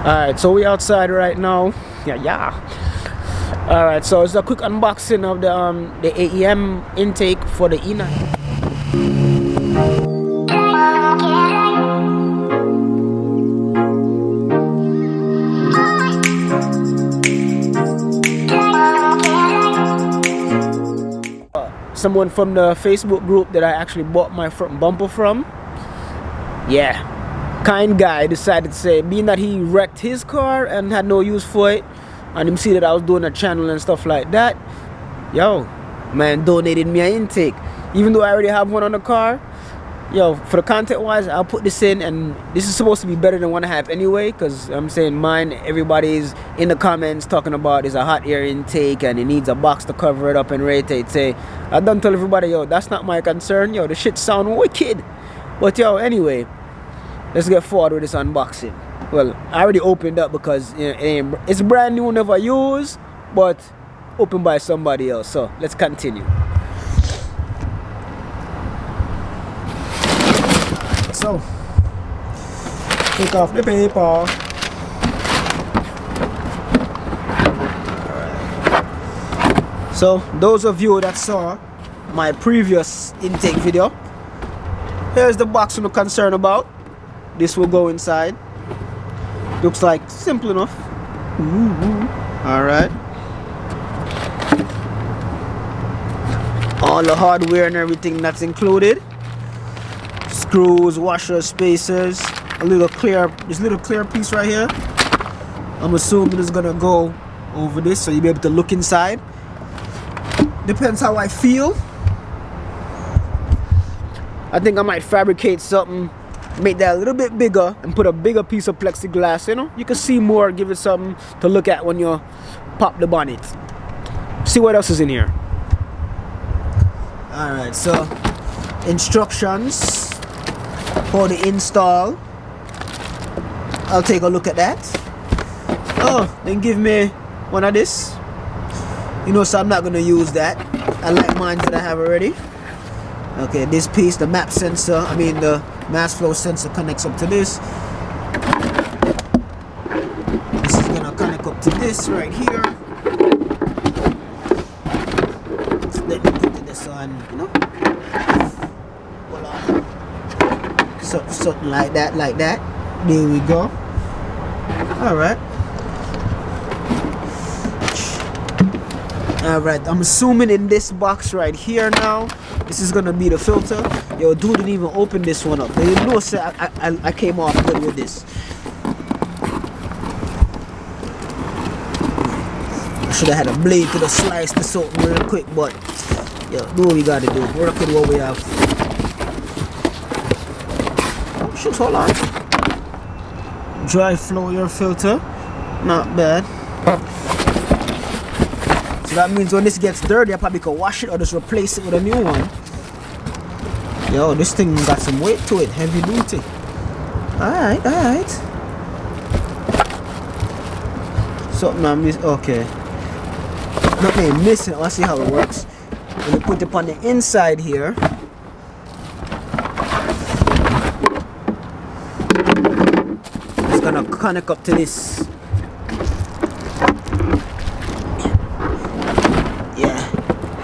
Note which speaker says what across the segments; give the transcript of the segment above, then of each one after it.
Speaker 1: Alright, so we outside right now. Yeah. Alright, so it's a quick unboxing of the AEM intake for the E90. Someone from the Facebook group that I actually bought my front bumper from. Yeah, kind guy decided to say, being that he wrecked his car and had no use for it, and him see that I was doing a channel and stuff like that, yo, man donated me an intake. Even though I already have one on the car, yo, for the content wise, I'll put this in, and this is supposed to be better than one I have anyway, because I'm saying mine, everybody's in the comments talking about is a hot air intake and it needs a box to cover it up and rate it. Say, I done tell everybody, yo, that's not my concern. Yo, the shit sound wicked. But yo, anyway, let's get forward with this unboxing. Well, I already opened up because it's brand new, never used, but opened by somebody else. So let's continue. So, take off the paper. So, those of you that saw my previous intake video, here's the box we're concerned about. This will go inside. Looks like simple enough. Alright. All the hardware and everything that's included. Screws, washers, spacers, this little clear piece right here. I'm assuming it's gonna go over this so you'll be able to look inside. Depends how I feel. I think I might fabricate something, make that a little bit bigger and put a bigger piece of plexiglass, you know? You can see more, give it something to look at when you pop the bonnet. See what else is in here. Alright, so instructions for the install. I'll take a look at that. Oh, then give me one of this. You know, so I'm not gonna use that. I like mine that I have already. Okay, this piece, the map sensor, the mass flow sensor connects up to this. This is gonna connect up to this right here. Let me put this on, you know. Hold on. Something like that, There we go. Alright. Alright, I'm assuming in this box right here now, this is gonna be the filter. Yo, dude didn't even open this one up. They didn't know I came off good with this. I should have had a blade to slice this open real quick, but yo, do what we gotta do. Work with what we have. Oh shit, hold on. Dry flow air filter. Not bad. So that means when this gets dirty, I probably can wash it or just replace it with a new one. Yo, this thing got some weight to it, heavy duty. Alright. Something I missed. Okay. Nothing missing. Let's see how it works. When you put it on the inside here, it's gonna connect up to this.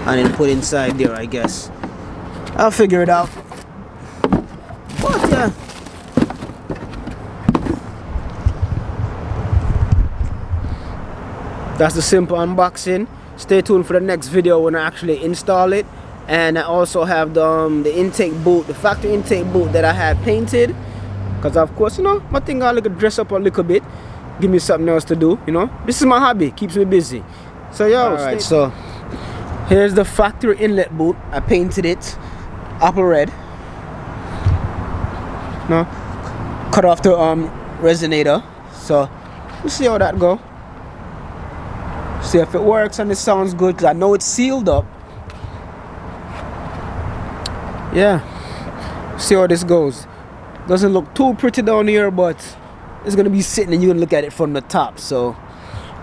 Speaker 1: And then put inside there, I guess. I'll figure it out. But yeah. That's the simple unboxing. Stay tuned for the next video when I actually install it. And I also have the intake boot, the factory intake boot that I had painted. Because of course, you know, my thing got to dress up a little bit. Give me something else to do, you know. This is my hobby, keeps me busy. So yo, alright, so here's the factory inlet boot. I painted it apple red. No, cut off the resonator. So we'll see how that go. See if it works and it sounds good. Cause I know it's sealed up. Yeah. See how this goes. Doesn't look too pretty down here, but it's gonna be sitting and you're gonna look at it from the top. So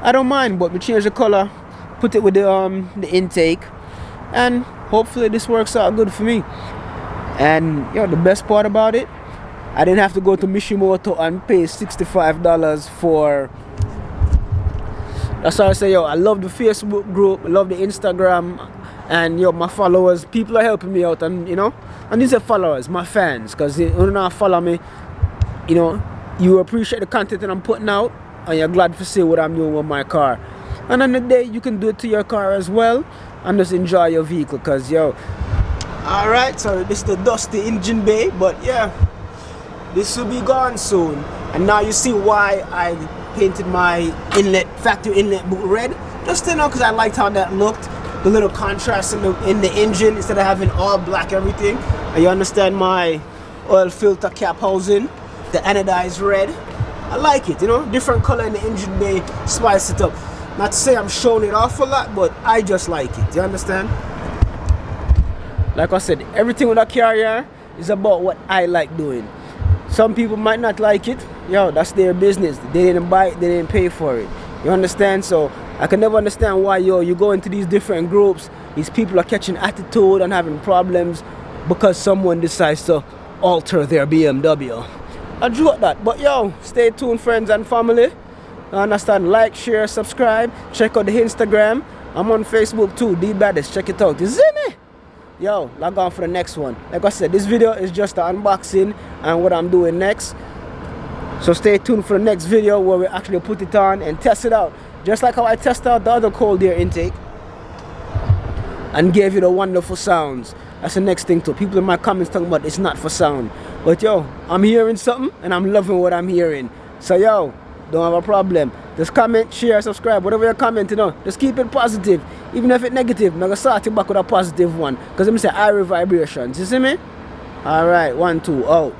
Speaker 1: I don't mind, but we change the color. Put it with the intake, and hopefully this works out good for me. And yo, the best part about it, I didn't have to go to Mishimoto and pay $65 for. That's why I say, yo, I love the Facebook group, I love the Instagram, and yo, my followers, people are helping me out, and you know, and these are followers, my fans, because you don't follow me, you know, you appreciate the content that I'm putting out, and you're glad to see what I'm doing with my car. And on the day, you can do it to your car as well, and just enjoy your vehicle, because yo, alright, so this is the dusty engine bay, but yeah, this will be gone soon. And now you see why I painted my inlet, factory inlet boot red, just to know, because I liked how that looked, the little contrast in the engine instead of having all black everything. And you understand my oil filter cap housing, the anodized red. I like it, you know, different color in the engine bay, spice it up. Not to say I'm showing it off a lot, but I just like it, you understand? Like I said, everything with a carrier is about what I like doing. Some people might not like it, yo, that's their business. They didn't buy it, they didn't pay for it. You understand? So I can never understand why, yo, you go into these different groups, these people are catching attitude and having problems because someone decides to alter their BMW. I drew at that, but yo, stay tuned, friends and family. You understand? Like, share, subscribe, check out the Instagram. I'm on Facebook too, D-Baddest, check it out. You see me? Yo, log on for the next one. Like I said, this video is just the unboxing and what I'm doing next. So stay tuned for the next video where we actually put it on and test it out. Just like how I tested out the other cold air intake and gave you the wonderful sounds. That's the next thing too. People in my comments talking about it's not for sound. But yo, I'm hearing something and I'm loving what I'm hearing. So yo, don't have a problem. Just comment, share, subscribe, whatever you're commenting on. Just keep it positive. Even if it's negative, I'm going to start it back with a positive one. Because I'm say high vibrations. You see me? Alright, 1, 2, out.